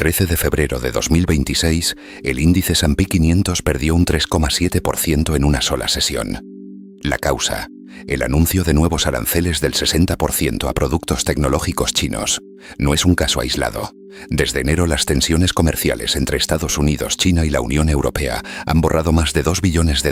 13 de febrero de 2026, el índice S&P 500 perdió un 3,7% en una sola sesión. La causa: el anuncio de nuevos aranceles del 60% a productos tecnológicos chinos. No es un caso aislado. Desde enero, las tensiones comerciales entre Estados Unidos, China y la Unión Europea han borrado más de $2 billones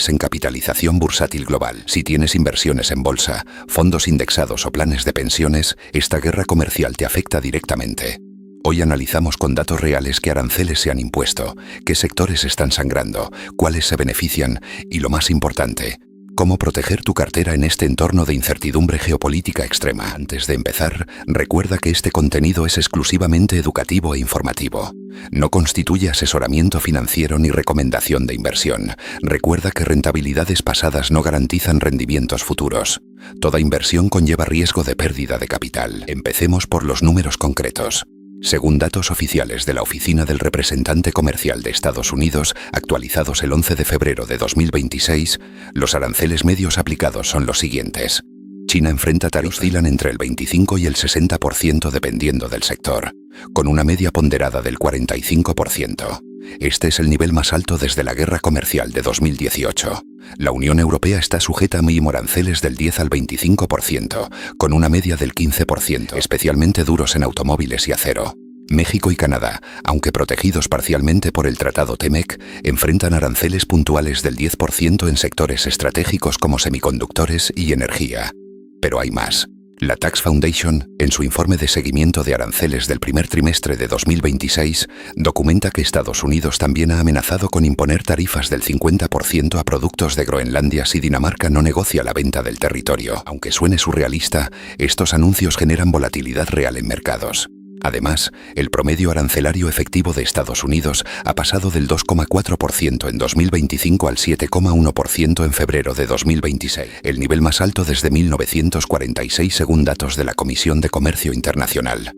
en capitalización bursátil global. Si tienes inversiones en bolsa, fondos indexados o planes de pensiones, esta guerra comercial te afecta directamente. Hoy analizamos con datos reales qué aranceles se han impuesto, qué sectores están sangrando, cuáles se benefician y, lo más importante, cómo proteger tu cartera en este entorno de incertidumbre geopolítica extrema. Antes de empezar, recuerda que este contenido es exclusivamente educativo e informativo. No constituye asesoramiento financiero ni recomendación de inversión. Recuerda que rentabilidades pasadas no garantizan rendimientos futuros. Toda inversión conlleva riesgo de pérdida de capital. Empecemos por los números concretos. Según datos oficiales de la Oficina del Representante Comercial de Estados Unidos, actualizados el 11 de febrero de 2026, los aranceles medios aplicados son los siguientes. China enfrenta tarifas que oscilan entre el 25 y el 60% dependiendo del sector, con una media ponderada del 45%. Este es el nivel más alto desde la guerra comercial de 2018. La Unión Europea está sujeta a mínimo aranceles del 10 al 25%, con una media del 15%, especialmente duros en automóviles y acero. México y Canadá, aunque protegidos parcialmente por el Tratado TEMEC, enfrentan aranceles puntuales del 10% en sectores estratégicos como semiconductores y energía. Pero hay más. La Tax Foundation, en su informe de seguimiento de aranceles del primer trimestre de 2026, documenta que Estados Unidos también ha amenazado con imponer tarifas del 50% a productos de Groenlandia si Dinamarca no negocia la venta del territorio. Aunque suene surrealista, estos anuncios generan volatilidad real en mercados. Además, el promedio arancelario efectivo de Estados Unidos ha pasado del 2,4% en 2025 al 7,1% en febrero de 2026, el nivel más alto desde 1946 según datos de la Comisión de Comercio Internacional.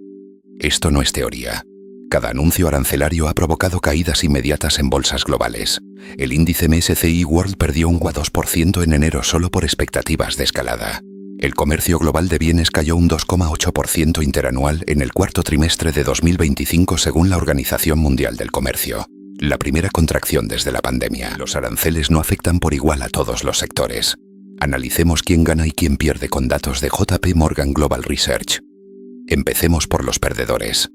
Esto no es teoría. Cada anuncio arancelario ha provocado caídas inmediatas en bolsas globales. El índice MSCI World perdió un 2% en enero solo por expectativas de escalada. El comercio global de bienes cayó un 2,8% interanual en el cuarto trimestre de 2025 según la Organización Mundial del Comercio. La primera contracción desde la pandemia. Los aranceles no afectan por igual a todos los sectores. Analicemos quién gana y quién pierde con datos de JP Morgan Global Research. Empecemos por los perdedores.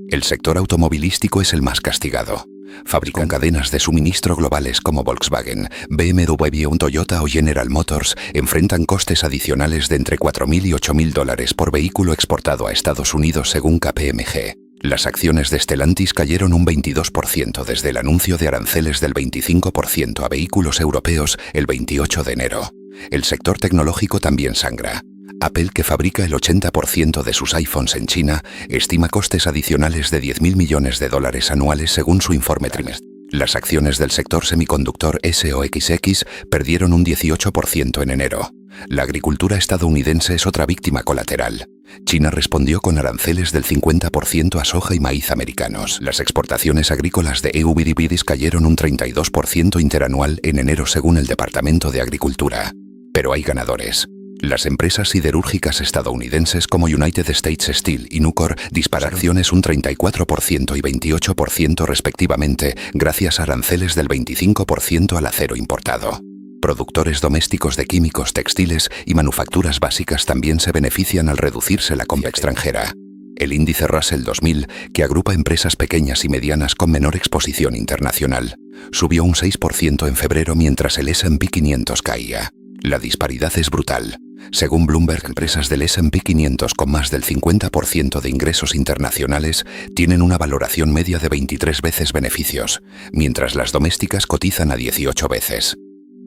El sector automovilístico es el más castigado. Fabrican cadenas de suministro globales como Volkswagen, BMW, Toyota o General Motors enfrentan costes adicionales de entre $4.000 y $8.000 por vehículo exportado a Estados Unidos según KPMG. Las acciones de Stellantis cayeron un 22% desde el anuncio de aranceles del 25% a vehículos europeos el 28 de enero. El sector tecnológico también sangra. Apple, que fabrica el 80% de sus iPhones en China, estima costes adicionales de $10.000 millones anuales según su informe trimestral. Las acciones del sector semiconductor SOXX perdieron un 18% en enero. La agricultura estadounidense es otra víctima colateral. China respondió con aranceles del 50% a soja y maíz americanos. Las exportaciones agrícolas de EU biribidis cayeron un 32% interanual en enero según el Departamento de Agricultura. Pero hay ganadores. Las empresas siderúrgicas estadounidenses como United States Steel y Nucor disparan acciones un 34% y 28% respectivamente gracias a aranceles del 25% al acero importado. Productores domésticos de químicos, textiles y manufacturas básicas también se benefician al reducirse la compra extranjera. El índice Russell 2000, que agrupa empresas pequeñas y medianas con menor exposición internacional, subió un 6% en febrero mientras el S&P 500 caía. La disparidad es brutal. Según Bloomberg, empresas del S&P 500 con más del 50% de ingresos internacionales tienen una valoración media de 23 veces beneficios, mientras las domésticas cotizan a 18 veces.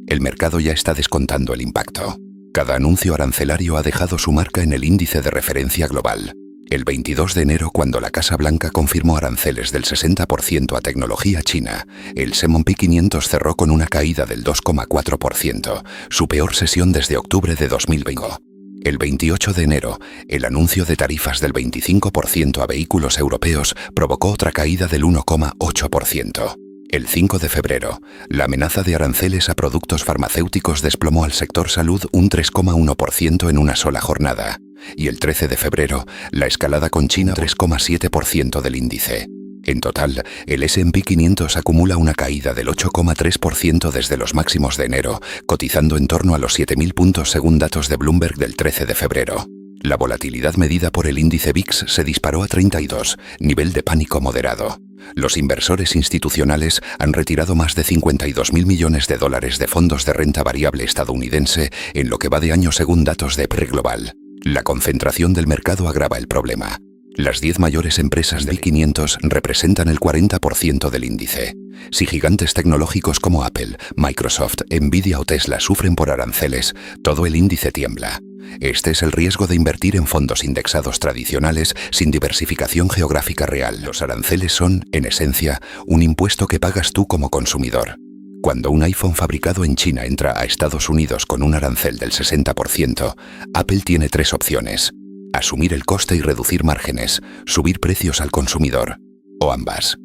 El mercado ya está descontando el impacto. Cada anuncio arancelario ha dejado su marca en el índice de referencia global. El 22 de enero, cuando la Casa Blanca confirmó aranceles del 60% a tecnología china, el S&P 500 cerró con una caída del 2,4%, su peor sesión desde octubre de 2020. El 28 de enero, el anuncio de tarifas del 25% a vehículos europeos provocó otra caída del 1,8%. El 5 de febrero, la amenaza de aranceles a productos farmacéuticos desplomó al sector salud un 3,1% en una sola jornada. Y el 13 de febrero, la escalada con China 3,7% del índice. En total, el S&P 500 acumula una caída del 8,3% desde los máximos de enero, cotizando en torno a los 7.000 puntos según datos de Bloomberg del 13 de febrero. La volatilidad medida por el índice VIX se disparó a 32, nivel de pánico moderado. Los inversores institucionales han retirado más de 52.000 millones de dólares de fondos de renta variable estadounidense en lo que va de año según datos de PRE Global. La concentración del mercado agrava el problema. Las 10 mayores empresas del 500 representan el 40% del índice. Si gigantes tecnológicos como Apple, Microsoft, Nvidia o Tesla sufren por aranceles, todo el índice tiembla. Este es el riesgo de invertir en fondos indexados tradicionales sin diversificación geográfica real. Los aranceles son, en esencia, un impuesto que pagas tú como consumidor. Cuando un iPhone fabricado en China entra a Estados Unidos con un arancel del 60%, Apple tiene 3 opciones: asumir el coste y reducir márgenes, subir precios al consumidor, o ambas.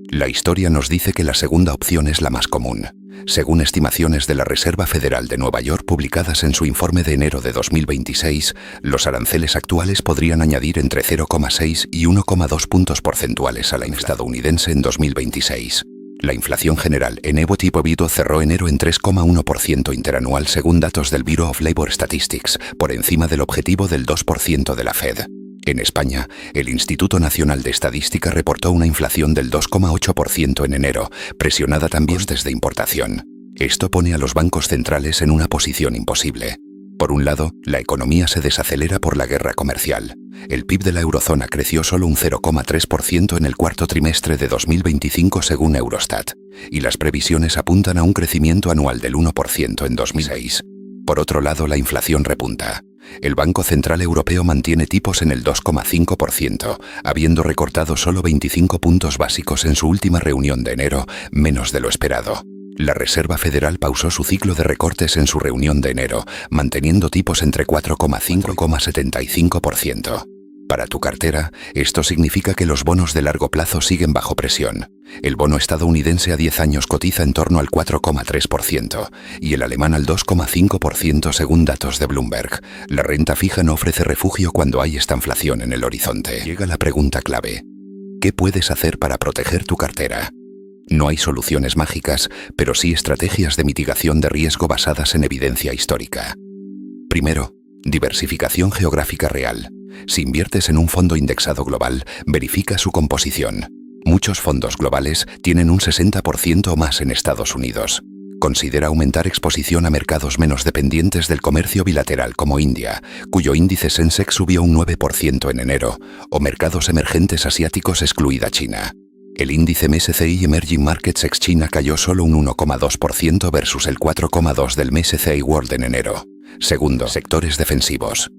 La historia nos dice que la segunda opción es la más común. Según estimaciones de la Reserva Federal de Nueva York publicadas en su informe de enero de 2026, los aranceles actuales podrían añadir entre 0,6 y 1,2 puntos porcentuales a la inflación estadounidense en 2026. La inflación general en Evo tipo Vito cerró enero en 3,1% interanual según datos del Bureau of Labor Statistics, por encima del objetivo del 2% de la Fed. En España, el Instituto Nacional de Estadística reportó una inflación del 2,8% en enero, presionada también desde importación. Esto pone a los bancos centrales en una posición imposible. Por un lado, la economía se desacelera por la guerra comercial. El PIB de la eurozona creció solo un 0,3% en el cuarto trimestre de 2025 según Eurostat, y las previsiones apuntan a un crecimiento anual del 1% en 2006. Por otro lado, la inflación repunta. El Banco Central Europeo mantiene tipos en el 2,5%, habiendo recortado solo 25 puntos básicos en su última reunión de enero, menos de lo esperado. La Reserva Federal pausó su ciclo de recortes en su reunión de enero, manteniendo tipos entre 4,5 y 4,75%. Para tu cartera, esto significa que los bonos de largo plazo siguen bajo presión. El bono estadounidense a 10 años cotiza en torno al 4,3% y el alemán al 2,5% según datos de Bloomberg. La renta fija no ofrece refugio cuando hay estanflación en el horizonte. Llega la pregunta clave: ¿qué puedes hacer para proteger tu cartera? No hay soluciones mágicas, pero sí estrategias de mitigación de riesgo basadas en evidencia histórica. Primero, diversificación geográfica real. Si inviertes en un fondo indexado global, verifica su composición. Muchos fondos globales tienen un 60% o más en Estados Unidos. Considera aumentar exposición a mercados menos dependientes del comercio bilateral como India, cuyo índice Sensex subió un 9% en enero, o mercados emergentes asiáticos excluida China. El índice MSCI Emerging Markets ex China cayó solo un 1,2% versus el 4,2% del MSCI World en enero. Segundo, sectores defensivos.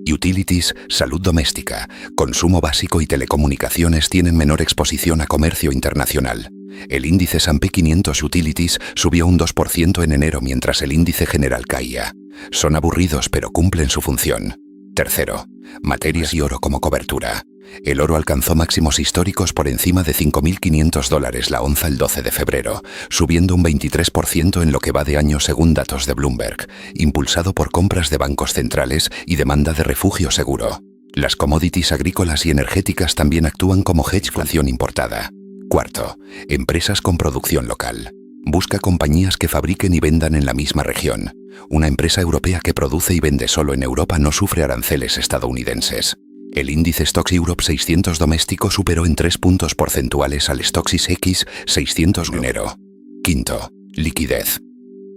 Utilities, salud doméstica, consumo básico y telecomunicaciones tienen menor exposición a comercio internacional. El índice S&P 500 Utilities subió un 2% en enero mientras el índice general caía. Son aburridos pero cumplen su función. Tercero, materias y oro como cobertura. El oro alcanzó máximos históricos por encima de $5.500 la onza el 12 de febrero, subiendo un 23% en lo que va de año según datos de Bloomberg, impulsado por compras de bancos centrales y demanda de refugio seguro. Las commodities agrícolas y energéticas también actúan como hedge inflación importada. Cuarto, empresas con producción local. Busca compañías que fabriquen y vendan en la misma región. Una empresa europea que produce y vende solo en Europa no sufre aranceles estadounidenses. El índice Stoxx Europe 600 doméstico superó en 3 puntos porcentuales al Stoxx X 600 en enero. Quinto, liquidez.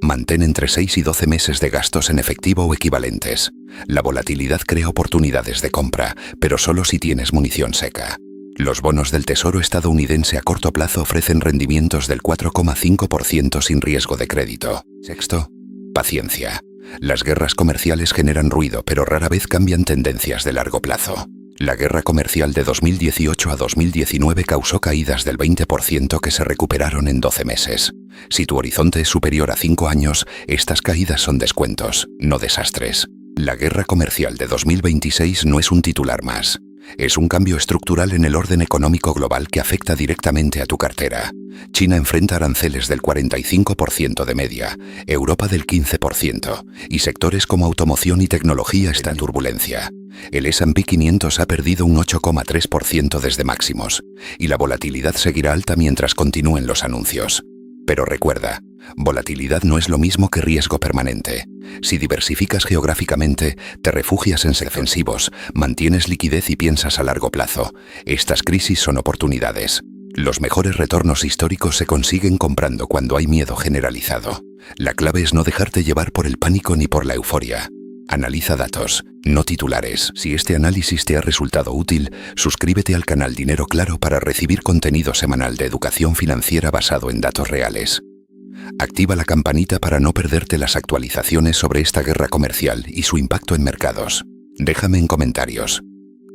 Mantén entre 6 y 12 meses de gastos en efectivo o equivalentes. La volatilidad crea oportunidades de compra, pero solo si tienes munición seca. Los bonos del Tesoro estadounidense a corto plazo ofrecen rendimientos del 4,5% sin riesgo de crédito. Sexto, paciencia. Las guerras comerciales generan ruido, pero rara vez cambian tendencias de largo plazo. La guerra comercial de 2018 a 2019 causó caídas del 20% que se recuperaron en 12 meses. Si tu horizonte es superior a 5 años, estas caídas son descuentos, no desastres. La guerra comercial de 2026 no es un titular más. Es un cambio estructural en el orden económico global que afecta directamente a tu cartera. China enfrenta aranceles del 45% de media, Europa del 15%, y sectores como automoción y tecnología están en turbulencia. El S&P 500 ha perdido un 8,3% desde máximos, y la volatilidad seguirá alta mientras continúen los anuncios. Pero recuerda, volatilidad no es lo mismo que riesgo permanente. Si diversificas geográficamente, te refugias en defensivos, mantienes liquidez y piensas a largo plazo, estas crisis son oportunidades. Los mejores retornos históricos se consiguen comprando cuando hay miedo generalizado. La clave es no dejarte llevar por el pánico ni por la euforia. Analiza datos, no titulares. Si este análisis te ha resultado útil, suscríbete al canal Dinero Claro para recibir contenido semanal de educación financiera basado en datos reales. Activa la campanita para no perderte las actualizaciones sobre esta guerra comercial y su impacto en mercados. Déjame en comentarios,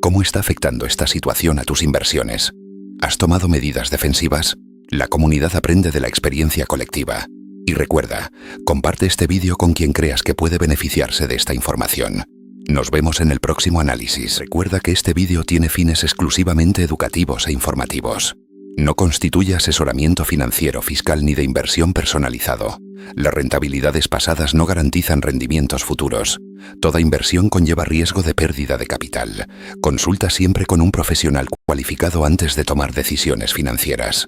¿cómo está afectando esta situación a tus inversiones? ¿Has tomado medidas defensivas? La comunidad aprende de la experiencia colectiva. Y recuerda, comparte este vídeo con quien creas que puede beneficiarse de esta información. Nos vemos en el próximo análisis. Recuerda que este vídeo tiene fines exclusivamente educativos e informativos. No constituye asesoramiento financiero, fiscal ni de inversión personalizado. Las rentabilidades pasadas no garantizan rendimientos futuros. Toda inversión conlleva riesgo de pérdida de capital. Consulta siempre con un profesional cualificado antes de tomar decisiones financieras.